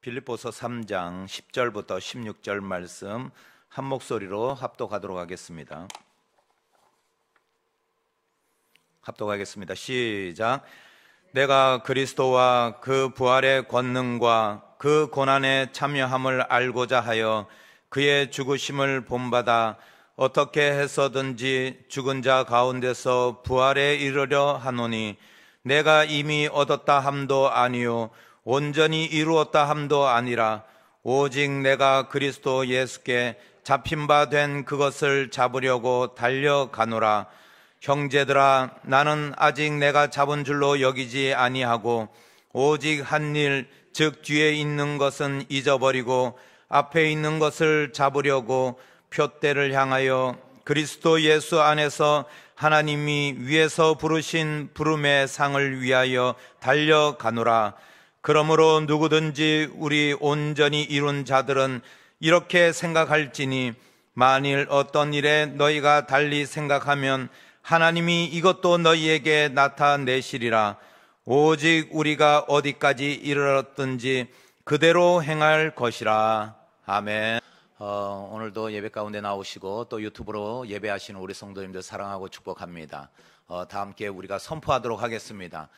빌립보서 3장 10절부터 16절 말씀 한 목소리로 합독하도록 하겠습니다. 합독하겠습니다. 시작. 내가 그리스도와 그 부활의 권능과 그 고난에 참여함을 알고자 하여 그의 죽으심을 본받아 어떻게 해서든지 죽은 자 가운데서 부활에 이르려 하노니 내가 이미 얻었다 함도 아니요 온전히 이루었다 함도 아니라 오직 내가 그리스도 예수께 잡힌 바 된 그것을 잡으려고 달려가노라. 형제들아, 나는 아직 내가 잡은 줄로 여기지 아니하고 오직 한 일, 즉 뒤에 있는 것은 잊어버리고 앞에 있는 것을 잡으려고 표대를 향하여 그리스도 예수 안에서 하나님이 위에서 부르신 부름의 상을 위하여 달려가노라. 그러므로 누구든지 우리 온전히 이룬 자들은 이렇게 생각할지니 만일 어떤 일에 너희가 달리 생각하면 하나님이 이것도 너희에게 나타내시리라. 오직 우리가 어디까지 이르렀든지 그대로 행할 것이라. 아멘. 오늘도 예배 가운데 나오시고 또 유튜브로 예배하시는 우리 성도님들 사랑하고 축복합니다. 다 함께 우리가 선포하도록 하겠습니다.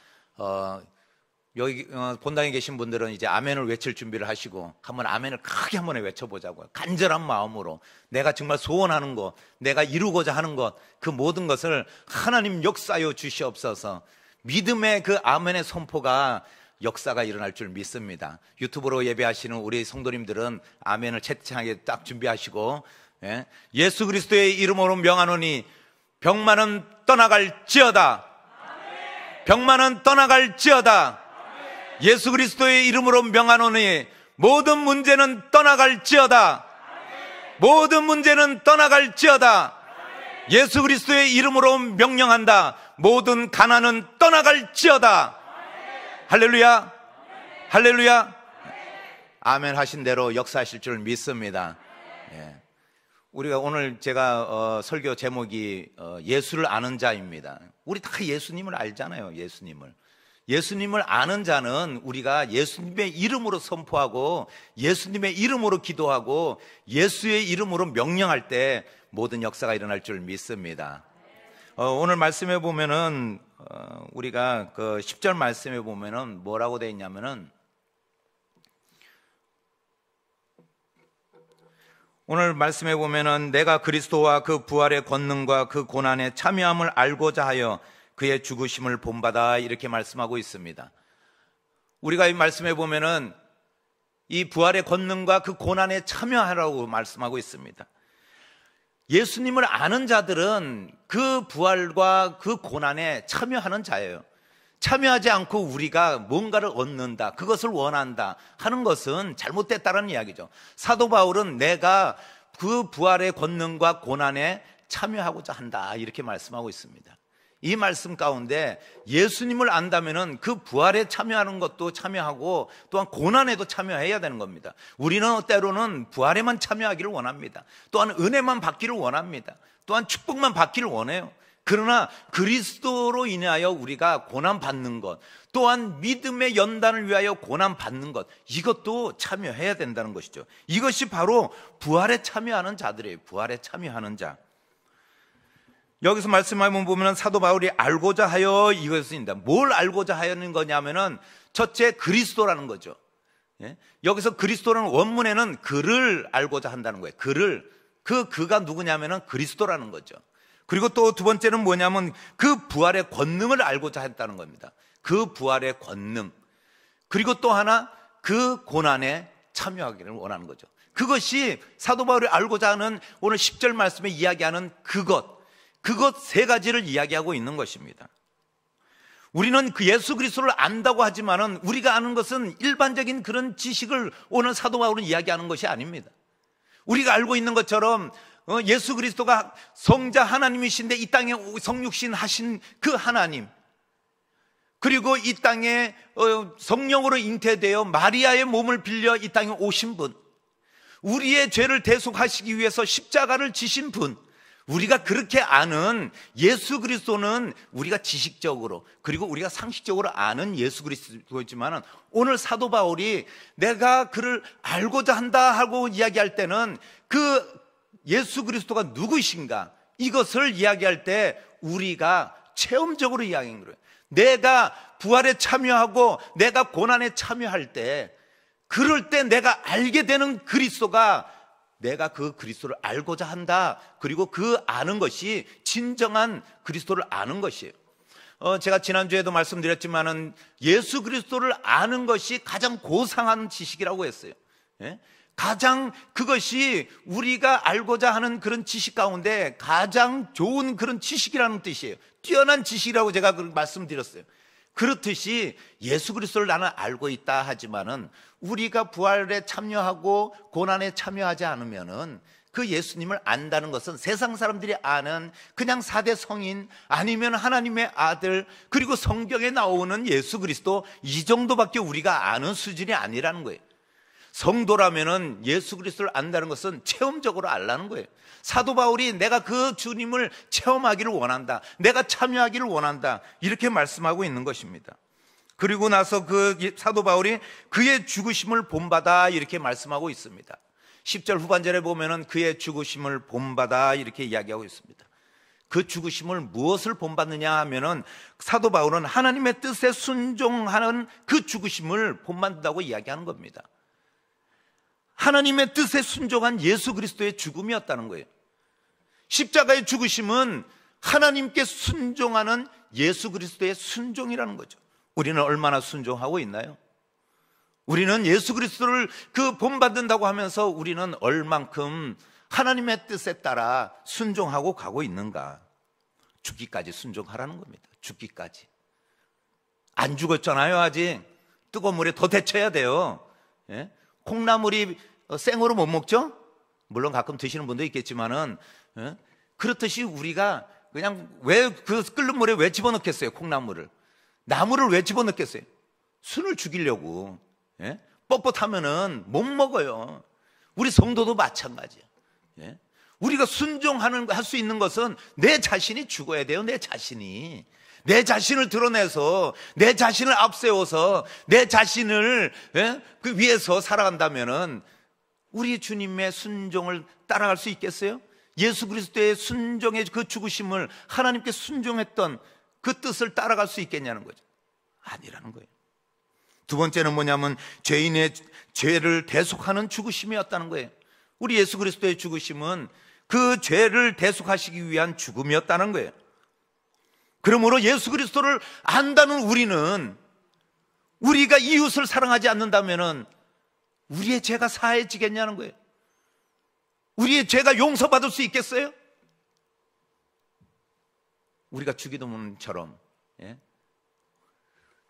여기 본당에 계신 분들은 이제 아멘을 외칠 준비를 하시고 한번 아멘을 크게 한번 외쳐보자고요. 간절한 마음으로 내가 정말 소원하는 것, 내가 이루고자 하는 것, 그 모든 것을 하나님 역사하여 주시옵소서. 믿음의 그 아멘의 선포가 역사가 일어날 줄 믿습니다. 유튜브로 예배하시는 우리 성도님들은 아멘을 채팅하게 딱 준비하시고, 예수 그리스도의 이름으로 명하노니 병만은 떠나갈지어다. 병만은 떠나갈지어다. 예수 그리스도의 이름으로 명하노니 모든 문제는 떠나갈지어다. 모든 문제는 떠나갈지어다. 예수 그리스도의 이름으로 명령한다. 모든 가난은 떠나갈지어다. 할렐루야. 할렐루야. 아멘 하신 대로 역사하실 줄 믿습니다. 우리가 오늘 제가 설교 제목이 예수를 아는 자입니다. 우리 다 예수님을 알잖아요. 예수님을 아는 자는 우리가 예수님의 이름으로 선포하고 예수님의 이름으로 기도하고 예수의 이름으로 명령할 때 모든 역사가 일어날 줄 믿습니다. 오늘 말씀에 보면은 우리가 그 10절 말씀에 보면은 뭐라고 되어 있냐면은 오늘 말씀에 보면은 내가 그리스도와 그 부활의 권능과 그 고난에 참여함을 알고자 하여 그의 죽으심을 본받아 이렇게 말씀하고 있습니다. 우리가 이 말씀에 보면은 이 부활의 권능과 그 고난에 참여하라고 말씀하고 있습니다. 예수님을 아는 자들은 그 부활과 그 고난에 참여하는 자예요. 참여하지 않고 우리가 뭔가를 얻는다, 그것을 원한다 하는 것은 잘못됐다는 이야기죠. 사도 바울은 내가 그 부활의 권능과 고난에 참여하고자 한다 이렇게 말씀하고 있습니다. 이 말씀 가운데 예수님을 안다면은 그 부활에 참여하는 것도 참여하고 또한 고난에도 참여해야 되는 겁니다. 우리는 때로는 부활에만 참여하기를 원합니다. 또한 은혜만 받기를 원합니다. 또한 축복만 받기를 원해요. 그러나 그리스도로 인하여 우리가 고난 받는 것, 또한 믿음의 연단을 위하여 고난 받는 것, 이것도 참여해야 된다는 것이죠. 이것이 바로 부활에 참여하는 자들이에요. 부활에 참여하는 자. 여기서 말씀하면 보면 사도 바울이 알고자 하여 이것입니다. 뭘 알고자 하는 거냐면은 첫째 그리스도라는 거죠. 여기서 그리스도라는 원문에는 그를 알고자 한다는 거예요. 그가 누구냐면은 그리스도라는 거죠. 그리고 또 두 번째는 뭐냐면 그 부활의 권능을 알고자 했다는 겁니다. 그 부활의 권능. 그리고 또 하나 그 고난에 참여하기를 원하는 거죠. 그것이 사도 바울이 알고자 하는 오늘 10절 말씀에 이야기하는 그것 세 가지를 이야기하고 있는 것입니다. 우리는 그 예수 그리스도를 안다고 하지만은 우리가 아는 것은 일반적인 그런 지식을 오늘 사도 바울은 이야기하는 것이 아닙니다. 우리가 알고 있는 것처럼 예수 그리스도가 성자 하나님이신데 이 땅에 성육신 하신 그 하나님, 그리고 이 땅에 성령으로 잉태되어 마리아의 몸을 빌려 이 땅에 오신 분, 우리의 죄를 대속하시기 위해서 십자가를 지신 분, 우리가 그렇게 아는 예수 그리스도는 우리가 지식적으로 그리고 우리가 상식적으로 아는 예수 그리스도이지만, 오늘 사도 바울이 내가 그를 알고자 한다 하고 이야기할 때는 그 예수 그리스도가 누구이신가, 이것을 이야기할 때 우리가 체험적으로 이야기한 거예요. 내가 부활에 참여하고 내가 고난에 참여할 때, 그럴 때 내가 알게 되는 그리스도가, 내가 그 그리스도를 알고자 한다, 그리고 그 아는 것이 진정한 그리스도를 아는 것이에요. 제가 지난주에도 말씀드렸지만은 예수 그리스도를 아는 것이 가장 고상한 지식이라고 했어요. 예? 가장 그것이 우리가 알고자 하는 그런 지식 가운데 가장 좋은 그런 지식이라는 뜻이에요. 뛰어난 지식이라고 제가 말씀드렸어요. 그렇듯이 예수 그리스도를 나는 알고 있다 하지만은 우리가 부활에 참여하고 고난에 참여하지 않으면은 그 예수님을 안다는 것은 세상 사람들이 아는 그냥 4대 성인 아니면 하나님의 아들 그리고 성경에 나오는 예수 그리스도, 이 정도밖에 우리가 아는 수준이 아니라는 거예요. 성도라면은 예수 그리스도를 안다는 것은 체험적으로 알라는 거예요. 사도 바울이 내가 그 주님을 체험하기를 원한다, 내가 참여하기를 원한다, 이렇게 말씀하고 있는 것입니다. 그리고 나서 그 사도 바울이 그의 죽으심을 본받아 이렇게 말씀하고 있습니다. 10절 후반절에 보면은 그의 죽으심을 본받아 이렇게 이야기하고 있습니다. 그 죽으심을 무엇을 본받느냐 하면은 사도 바울은 하나님의 뜻에 순종하는 그 죽으심을 본받는다고 이야기하는 겁니다. 하나님의 뜻에 순종한 예수 그리스도의 죽음이었다는 거예요. 십자가의 죽으심은 하나님께 순종하는 예수 그리스도의 순종이라는 거죠. 우리는 얼마나 순종하고 있나요? 우리는 예수 그리스도를 그 본받는다고 하면서 우리는 얼만큼 하나님의 뜻에 따라 순종하고 가고 있는가? 죽기까지 순종하라는 겁니다. 죽기까지. 안 죽었잖아요. 아직 뜨거운 물에 더 데쳐야 돼요. 예? 콩나물이 생으로 못 먹죠? 물론 가끔 드시는 분도 있겠지만은, 예? 그렇듯이 우리가 그냥 왜 그 끓는 물에 왜 집어넣겠어요? 콩나물을. 나무를 왜 집어넣겠어요? 순을 죽이려고. 예? 뻣뻣하면은 못 먹어요. 우리 성도도 마찬가지예요. 예? 우리가 순종하는 할 수 있는 것은 내 자신이 죽어야 돼요. 내 자신이. 내 자신을 드러내서 내 자신을 앞세워서 내 자신을 그 위해서 살아간다면은 우리 주님의 순종을 따라갈 수 있겠어요? 예수 그리스도의 순종의 그 죽으심을 하나님께 순종했던 그 뜻을 따라갈 수 있겠냐는 거죠. 아니라는 거예요. 두 번째는 뭐냐면 죄인의 죄를 대속하는 죽으심이었다는 거예요. 우리 예수 그리스도의 죽으심은 그 죄를 대속하시기 위한 죽음이었다는 거예요. 그러므로 예수 그리스도를 안다는 우리는, 우리가 이웃을 사랑하지 않는다면 우리의 죄가 사해지겠냐는 거예요. 우리의 죄가 용서받을 수 있겠어요? 우리가 주기도문처럼, 예?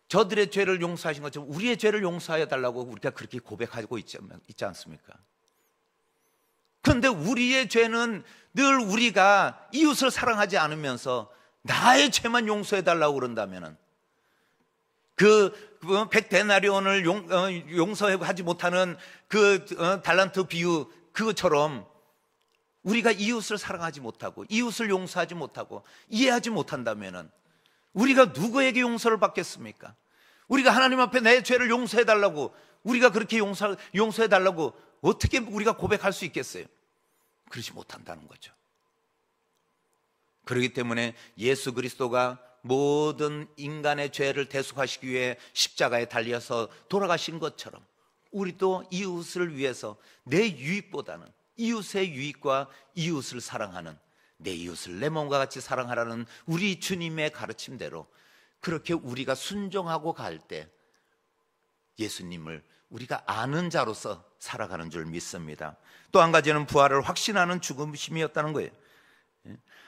저들의 죄를 용서하신 것처럼 우리의 죄를 용서하여 달라고 우리가 그렇게 고백하고 있지 않습니까? 그런데 우리의 죄는 늘 우리가 이웃을 사랑하지 않으면서 나의 죄만 용서해 달라고 그런다면은, 그 100데나리온을 용서하지 못하는 그 달란트 비유 그것처럼 우리가 이웃을 사랑하지 못하고 이웃을 용서하지 못하고 이해하지 못한다면은 우리가 누구에게 용서를 받겠습니까? 우리가 하나님 앞에 내 죄를 용서해 달라고, 우리가 그렇게 용서해 달라고 어떻게 우리가 고백할 수 있겠어요? 그러지 못한다는 거죠. 그렇기 때문에 예수 그리스도가 모든 인간의 죄를 대속하시기 위해 십자가에 달려서 돌아가신 것처럼 우리도 이웃을 위해서 내 유익보다는 이웃의 유익과 이웃을 사랑하는, 내 이웃을 내 몸과 같이 사랑하라는 우리 주님의 가르침대로 그렇게 우리가 순종하고 갈 때 예수님을 우리가 아는 자로서 살아가는 줄 믿습니다. 또 한 가지는 부활을 확신하는 죽으심이었다는 거예요.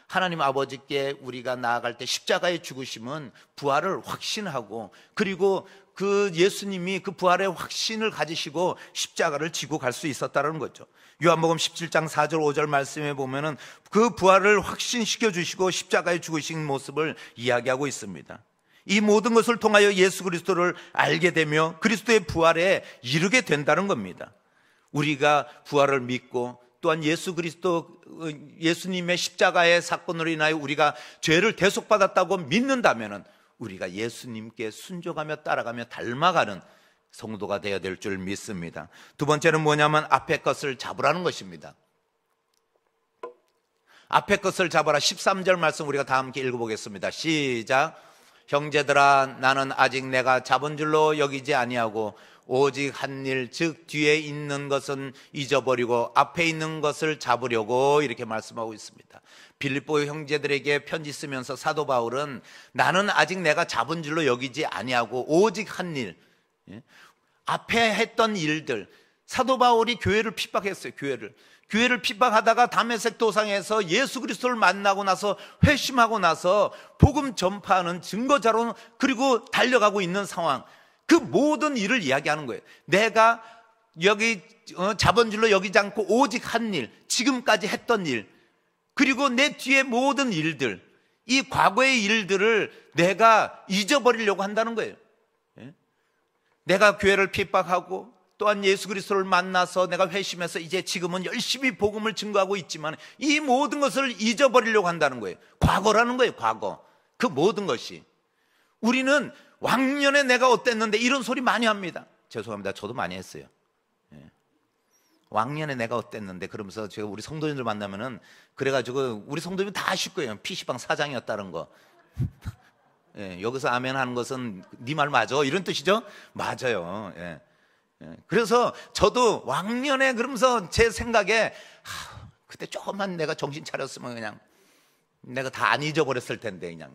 하나님 아버지께 우리가 나아갈 때 십자가의 죽으심은 부활을 확신하고, 그리고 그 예수님이 그 부활의 확신을 가지시고 십자가를 지고 갈 수 있었다는 거죠. 요한복음 17장 4절 5절 말씀에 보면은 그 부활을 확신시켜 주시고 십자가에 죽으신 모습을 이야기하고 있습니다. 이 모든 것을 통하여 예수 그리스도를 알게 되며 그리스도의 부활에 이르게 된다는 겁니다. 우리가 부활을 믿고 또한 예수 그리스도 예수님의 십자가의 사건으로 인하여 우리가 죄를 대속받았다고 믿는다면 우리가 예수님께 순종하며 따라가며 닮아가는 성도가 되어야 될 줄 믿습니다. 두 번째는 뭐냐면 앞에 것을 잡으라는 것입니다. 앞에 것을 잡아라. 13절 말씀 우리가 다 함께 읽어보겠습니다. 시작. 형제들아, 나는 아직 내가 잡은 줄로 여기지 아니하고 오직 한 일, 즉 뒤에 있는 것은 잊어버리고 앞에 있는 것을 잡으려고, 이렇게 말씀하고 있습니다. 빌립보 형제들에게 편지 쓰면서 사도 바울은 나는 아직 내가 잡은 줄로 여기지 아니하고 오직 한 일, 앞에 했던 일들. 사도 바울이 교회를 핍박했어요. 교회를 핍박하다가 다메섹 도상에서 예수 그리스도를 만나고 나서 회심하고 나서 복음 전파하는 증거자로 그리고 달려가고 있는 상황, 그 모든 일을 이야기하는 거예요. 내가 여기 잡은 줄로 여기지 않고 오직 한 일, 지금까지 했던 일, 그리고 내 뒤에 모든 일들, 이 과거의 일들을 내가 잊어버리려고 한다는 거예요. 내가 교회를 핍박하고 또한 예수 그리스도를 만나서 내가 회심해서 이제 지금은 열심히 복음을 증거하고 있지만 이 모든 것을 잊어버리려고 한다는 거예요. 과거라는 거예요. 과거. 그 모든 것이. 우리는 왕년에 내가 어땠는데 이런 소리 많이 합니다. 죄송합니다. 저도 많이 했어요. 왕년에 내가 어땠는데, 그러면서 제가 우리 성도님들 만나면은 그래가지고 우리 성도님 다 아실 거예요. PC방 사장이었다는 거. 여기서 아멘 하는 것은 네 말 맞아, 이런 뜻이죠? 맞아요. 그래서 저도 왕년에 그러면서 제 생각에 그때 조금만 내가 정신 차렸으면 그냥 내가 다 안 잊어버렸을 텐데, 그냥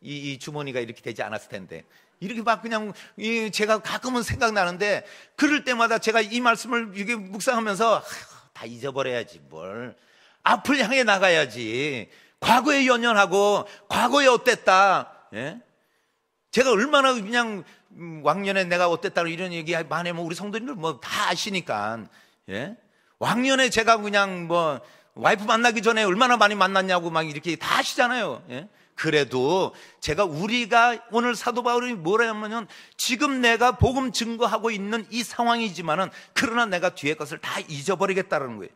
이 주머니가 이렇게 되지 않았을 텐데, 이렇게 막 그냥 제가 가끔은 생각나는데, 그럴 때마다 제가 이 말씀을 이게 묵상하면서 다 잊어버려야지 뭘, 앞을 향해 나가야지. 과거에 연연하고 과거에 어땠다, 제가 얼마나 그냥 왕년에 내가 어땠다 이런 얘기 많이 하면 우리 성도님들 뭐 다 아시니까, 왕년에 제가 그냥 뭐 와이프 만나기 전에 얼마나 많이 만났냐고 막 이렇게 다 아시잖아요. 그래도 우리가 오늘 사도 바울이 뭐라 하면은 지금 내가 복음 증거하고 있는 이 상황이지만은 그러나 내가 뒤의 것을 다 잊어버리겠다는 거예요.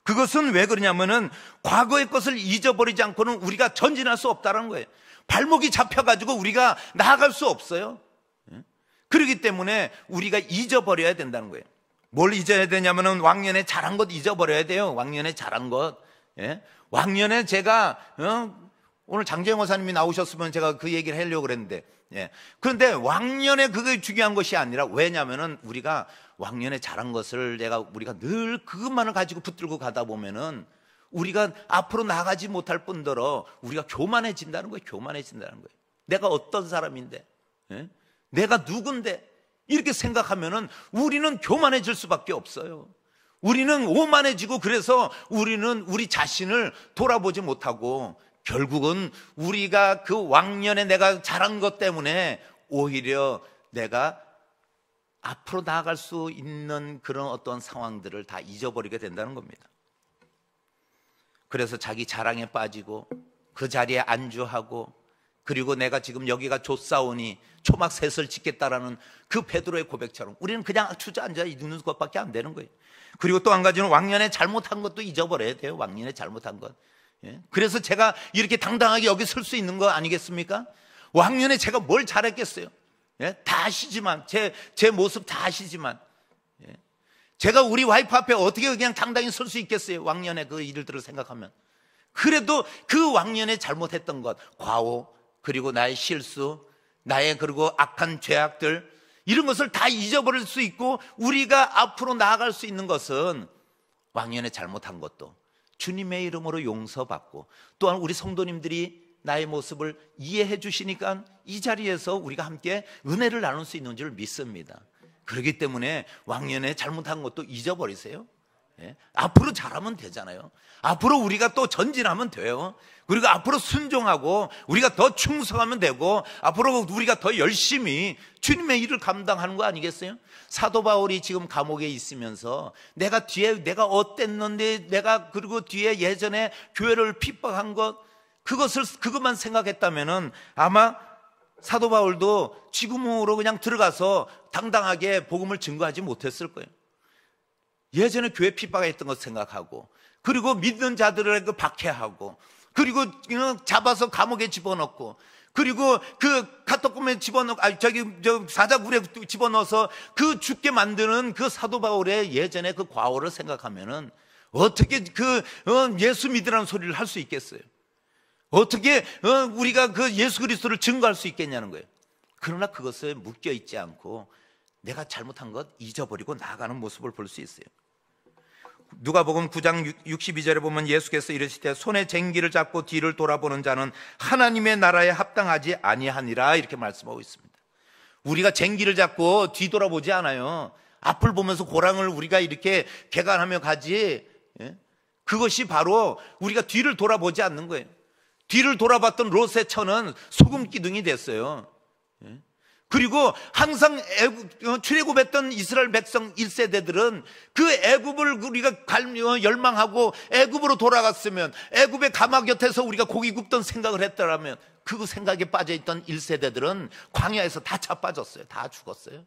그것은 왜 그러냐면은 과거의 것을 잊어버리지 않고는 우리가 전진할 수 없다는 거예요. 발목이 잡혀가지고 우리가 나아갈 수 없어요. 그렇기 때문에 우리가 잊어버려야 된다는 거예요. 뭘 잊어야 되냐면은 왕년에 잘한 것 잊어버려야 돼요. 왕년에 잘한 것. 왕년에 제가 오늘 장재영 목사님이 나오셨으면 제가 그 얘기를 하려고 그랬는데, 그런데 왕년에 그게 중요한 것이 아니라, 왜냐면은 우리가 왕년에 잘한 것을 우리가 늘 그것만을 가지고 붙들고 가다 보면은 우리가 앞으로 나가지 못할 뿐더러 우리가 교만해진다는 거예요. 교만해진다는 거예요. 내가 어떤 사람인데, 내가 누군데, 이렇게 생각하면은 우리는 교만해질 수밖에 없어요. 우리는 오만해지고, 그래서 우리는 우리 자신을 돌아보지 못하고 결국은 우리가 그 왕년에 내가 잘한 것 때문에 오히려 내가 앞으로 나아갈 수 있는 그런 어떤 상황들을 다 잊어버리게 된다는 겁니다. 그래서 자기 자랑에 빠지고 그 자리에 안주하고, 그리고 내가 지금 여기가 좋사오니 초막 셋을 짓겠다라는 그 베드로의 고백처럼 우리는 그냥 주저앉아 있는 것밖에 안 되는 거예요. 그리고 또 한 가지는 왕년에 잘못한 것도 잊어버려야 돼요. 왕년에 잘못한 것. 그래서 제가 이렇게 당당하게 여기 설 수 있는 거 아니겠습니까? 왕년에 제가 뭘 잘했겠어요? 다 아시지만, 제 모습 다 아시지만, 제가 우리 와이프 앞에 어떻게 그냥 당당히 설 수 있겠어요? 왕년에 그 일들을 생각하면. 그래도 그 왕년에 잘못했던 것, 과오, 그리고 나의 실수, 나의 그리고 악한 죄악들, 이런 것을 다 잊어버릴 수 있고, 우리가 앞으로 나아갈 수 있는 것은 왕년에 잘못한 것도 주님의 이름으로 용서받고, 또한 우리 성도님들이 나의 모습을 이해해 주시니까 이 자리에서 우리가 함께 은혜를 나눌 수 있는 줄 믿습니다. 그렇기 때문에 왕년에 잘못한 것도 잊어버리세요. 앞으로 잘하면 되잖아요. 앞으로 우리가 또 전진하면 돼요. 그리고 앞으로 순종하고 우리가 더 충성하면 되고, 앞으로 우리가 더 열심히 주님의 일을 감당하는 거 아니겠어요? 사도 바울이 지금 감옥에 있으면서 내가 어땠는데, 내가 그리고 뒤에 예전에 교회를 핍박한 것, 그것만 생각했다면은 아마 사도 바울도 지금으로 그냥 들어가서 당당하게 복음을 증거하지 못했을 거예요. 예전에 교회 핍박했던 것 생각하고, 그리고 믿는 자들에게 박해하고, 그리고 잡아서 감옥에 집어넣고, 그리고 그 카토콤에 집어넣고, 사자굴에 집어넣어서 그 죽게 만드는 그 사도 바울의 예전에 그 과오를 생각하면은 어떻게 예수 믿으라는 소리를 할 수 있겠어요? 어떻게 우리가 그 예수 그리스도를 증거할 수 있겠냐는 거예요. 그러나 그것에 묶여 있지 않고 내가 잘못한 것 잊어버리고 나아가는 모습을 볼 수 있어요. 누가복음 9장 62절에 보면 예수께서 이르시되 손에 쟁기를 잡고 뒤를 돌아보는 자는 하나님의 나라에 합당하지 아니하니라, 이렇게 말씀하고 있습니다. 우리가 쟁기를 잡고 뒤돌아보지 않아요. 앞을 보면서 고랑을 우리가 이렇게 개간하며 가지. 그것이 바로 우리가 뒤를 돌아보지 않는 거예요. 뒤를 돌아봤던 롯의 처는 소금 기둥이 됐어요. 그리고 항상 출애굽했던 이스라엘 백성 1세대들은 그 애굽을 우리가 열망하고 애굽으로 돌아갔으면, 애굽의 가마 곁에서 우리가 고기 굽던 생각을 했더라면, 그 생각에 빠져있던 1세대들은 광야에서 다 자빠졌어요. 다 죽었어요.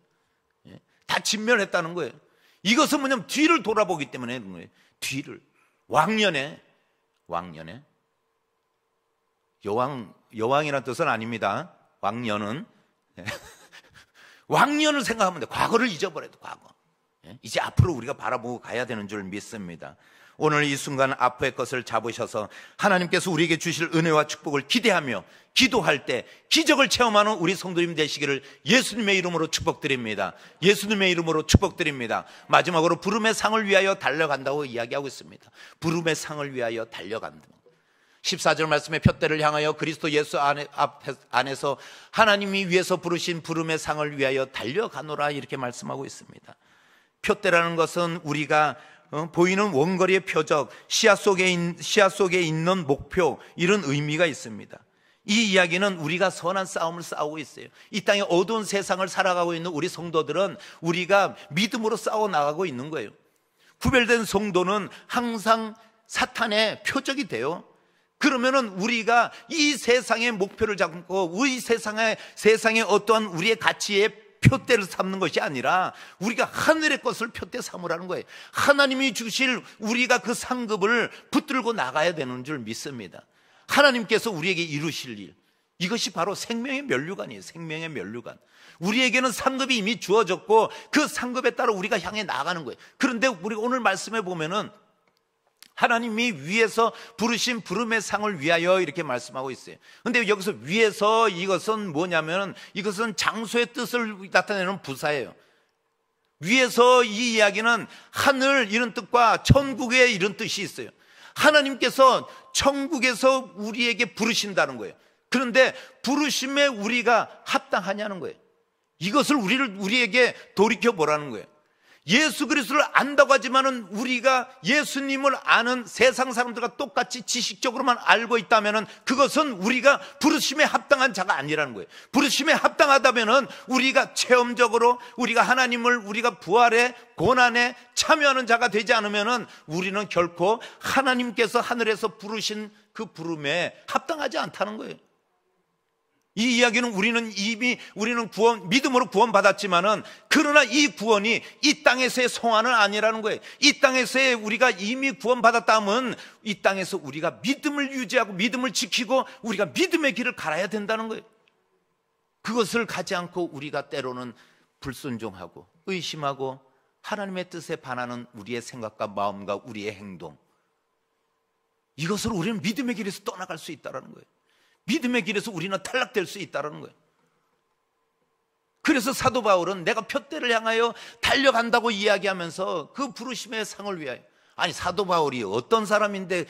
다 진멸했다는 거예요. 이것은 뭐냐면 뒤를 돌아보기 때문에 그런 거예요. 뒤를. 왕년에 여왕이라는 뜻은 아닙니다. 왕년은 왕년을 생각하면 돼. 과거를 잊어버려도 과거. 이제 앞으로 우리가 바라보고 가야 되는 줄 믿습니다. 오늘 이 순간 앞의 것을 잡으셔서 하나님께서 우리에게 주실 은혜와 축복을 기대하며 기도할 때 기적을 체험하는 우리 성도님 되시기를 예수님의 이름으로 축복드립니다. 예수님의 이름으로 축복드립니다. 마지막으로 부름의 상을 위하여 달려간다고 이야기하고 있습니다. 부름의 상을 위하여 달려간다. 14절 말씀에 표대를 향하여 그리스도 예수 안에서 하나님이 위에서 부르신 부름의 상을 위하여 달려가노라, 이렇게 말씀하고 있습니다. 표대라는 것은 우리가 보이는 원거리의 표적, 시야 속에 있는 목표, 이런 의미가 있습니다. 이 이야기는 우리가 선한 싸움을 싸우고 있어요. 이 땅에 어두운 세상을 살아가고 있는 우리 성도들은 우리가 믿음으로 싸워 나가고 있는 거예요. 구별된 성도는 항상 사탄의 표적이 돼요. 그러면은 우리가 이 세상의 목표를 잡고 우리 세상의 어떠한 우리의 가치의 표대를 삼는 것이 아니라 우리가 하늘의 것을 표대 삼으라는 거예요. 하나님이 주실 우리가 그 상급을 붙들고 나가야 되는 줄 믿습니다. 하나님께서 우리에게 이루실 일, 이것이 바로 생명의 면류관이에요. 생명의 면류관. 우리에게는 상급이 이미 주어졌고 그 상급에 따라 우리가 향해 나가는 거예요. 그런데 우리가 오늘 말씀해 보면은 하나님이 위에서 부르신 부름의 상을 위하여, 이렇게 말씀하고 있어요. 그런데 여기서 위에서, 이것은 뭐냐면 이것은 장소의 뜻을 나타내는 부사예요. 위에서, 이 이야기는 하늘, 이런 뜻과 천국의 이런 뜻이 있어요. 하나님께서 천국에서 우리에게 부르신다는 거예요. 그런데 부르심에 우리가 합당하냐는 거예요. 이것을 우리에게 돌이켜보라는 거예요. 예수 그리스도를 안다고 하지만은 우리가 예수님을 아는 세상 사람들과 똑같이 지식적으로만 알고 있다면은 그것은 우리가 부르심에 합당한 자가 아니라는 거예요. 부르심에 합당하다면은 우리가 체험적으로 우리가 하나님을, 우리가 부활의 고난에 참여하는 자가 되지 않으면은 우리는 결코 하나님께서 하늘에서 부르신 그 부름에 합당하지 않다는 거예요. 이 이야기는 우리는 믿음으로 구원받았지만은, 그러나 이 구원이 이 땅에서의 성화는 아니라는 거예요. 이 땅에서의 우리가 이미 구원받았다면 이 땅에서 우리가 믿음을 유지하고 믿음을 지키고 우리가 믿음의 길을 갈아야 된다는 거예요. 그것을 가지 않고 우리가 때로는 불순종하고 의심하고 하나님의 뜻에 반하는 우리의 생각과 마음과 우리의 행동, 이것으로 우리는 믿음의 길에서 떠나갈 수 있다는 거예요. 믿음의 길에서 우리는 탈락될 수 있다는 거예요. 그래서 사도 바울은 내가 표대를 향하여 달려간다고 이야기하면서 그 부르심의 상을 위하여, 아니 사도 바울이 어떤 사람인데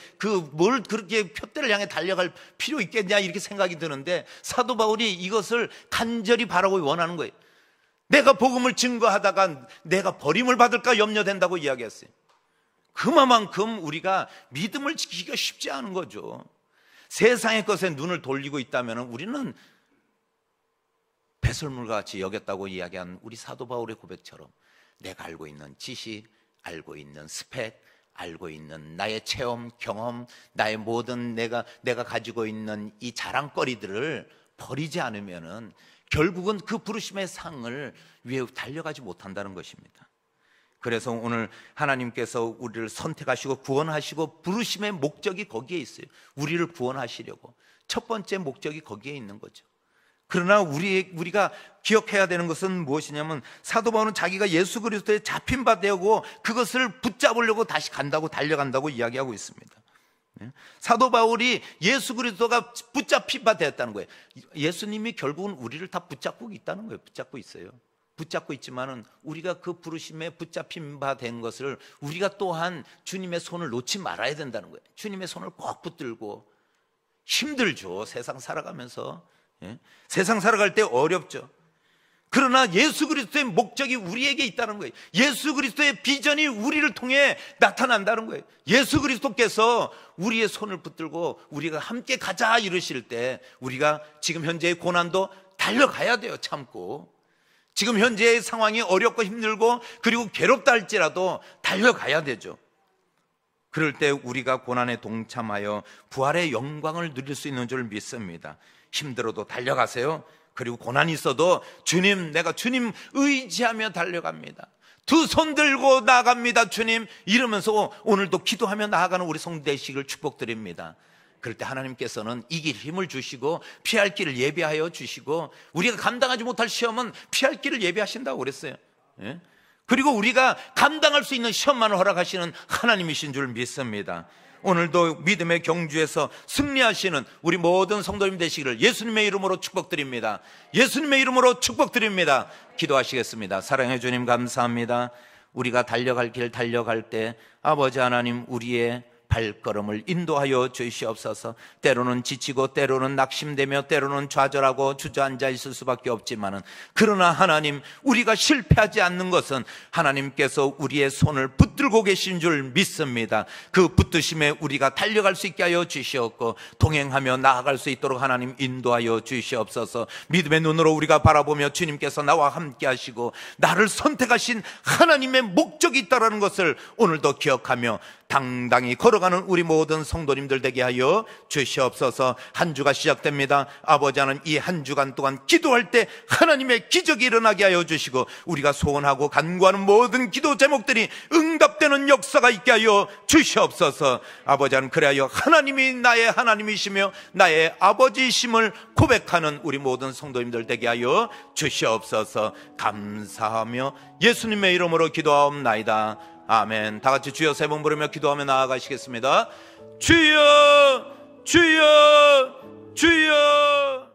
뭘 그렇게 표대를 향해 달려갈 필요 있겠냐, 이렇게 생각이 드는데 사도 바울이 이것을 간절히 바라고 원하는 거예요. 내가 복음을 증거하다가 내가 버림을 받을까 염려된다고 이야기했어요. 그만큼 우리가 믿음을 지키기가 쉽지 않은 거죠. 세상의 것에 눈을 돌리고 있다면 우리는 배설물과 같이 여겼다고 이야기한 우리 사도 바울의 고백처럼 내가 알고 있는 지식, 알고 있는 스펙, 알고 있는 나의 체험, 경험, 나의 모든 내가 가지고 있는 이 자랑거리들을 버리지 않으면은 결국은 그 부르심의 상을 위해 달려가지 못한다는 것입니다. 그래서 오늘 하나님께서 우리를 선택하시고 구원하시고 부르심의 목적이 거기에 있어요. 우리를 구원하시려고. 첫 번째 목적이 거기에 있는 거죠. 그러나 우리가 기억해야 되는 것은 무엇이냐면, 사도 바울은 자기가 예수 그리스도에 잡힌 바 되고 그것을 붙잡으려고 다시 달려간다고 이야기하고 있습니다. 사도 바울이 예수 그리스도가 붙잡힌 바 되었다는 거예요. 예수님이 결국은 우리를 다 붙잡고 있다는 거예요. 붙잡고 있어요. 붙잡고 있지만은 우리가 그 부르심에 붙잡힌 바 된 것을 우리가 또한 주님의 손을 놓지 말아야 된다는 거예요. 주님의 손을 꼭 붙들고. 힘들죠, 세상 살아가면서. 세상 살아갈 때 어렵죠. 그러나 예수 그리스도의 목적이 우리에게 있다는 거예요. 예수 그리스도의 비전이 우리를 통해 나타난다는 거예요. 예수 그리스도께서 우리의 손을 붙들고 우리가 함께 가자 이러실 때, 우리가 지금 현재의 고난도 달려가야 돼요. 참고. 지금 현재의 상황이 어렵고 힘들고 그리고 괴롭다 할지라도 달려가야 되죠. 그럴 때 우리가 고난에 동참하여 부활의 영광을 누릴 수 있는 줄 믿습니다. 힘들어도 달려가세요. 그리고 고난이 있어도 내가 주님 의지하며 달려갑니다. 두 손 들고 나아갑니다, 주님. 이러면서 오늘도 기도하며 나아가는 우리 성도 되시기를 축복드립니다. 그럴 때 하나님께서는 이길 힘을 주시고 피할 길을 예비하여 주시고, 우리가 감당하지 못할 시험은 피할 길을 예비하신다고 그랬어요. 그리고 우리가 감당할 수 있는 시험만을 허락하시는 하나님이신 줄 믿습니다. 오늘도 믿음의 경주에서 승리하시는 우리 모든 성도님 되시기를 예수님의 이름으로 축복드립니다. 예수님의 이름으로 축복드립니다. 기도하시겠습니다. 사랑해 주님, 감사합니다. 우리가 달려갈 길 달려갈 때 아버지 하나님, 우리의 발걸음을 인도하여 주시옵소서. 때로는 지치고 때로는 낙심되며 때로는 좌절하고 주저앉아 있을 수밖에 없지만은, 그러나 하나님, 우리가 실패하지 않는 것은 하나님께서 우리의 손을 붙들고 계신 줄 믿습니다. 그 붙드심에 우리가 달려갈 수 있게 하여 주시옵고 동행하며 나아갈 수 있도록 하나님 인도하여 주시옵소서. 믿음의 눈으로 우리가 바라보며 주님께서 나와 함께 하시고 나를 선택하신 하나님의 목적이 있다는 것을 오늘도 기억하며 당당히 걸어가는 우리 모든 성도님들 되게 하여 주시옵소서. 한 주가 시작됩니다. 아버지 하나님, 이 한 주간 동안 기도할 때 하나님의 기적이 일어나게 하여 주시고, 우리가 소원하고 간구하는 모든 기도 제목들이 응답되는 역사가 있게 하여 주시옵소서. 아버지 하나님, 그래야 하나님이 나의 하나님이시며 나의 아버지이심을 고백하는 우리 모든 성도님들 되게 하여 주시옵소서. 감사하며 예수님의 이름으로 기도하옵나이다. 아멘. 다 같이 주여 세 번 부르며 기도하며 나아가시겠습니다. 주여, 주여, 주여.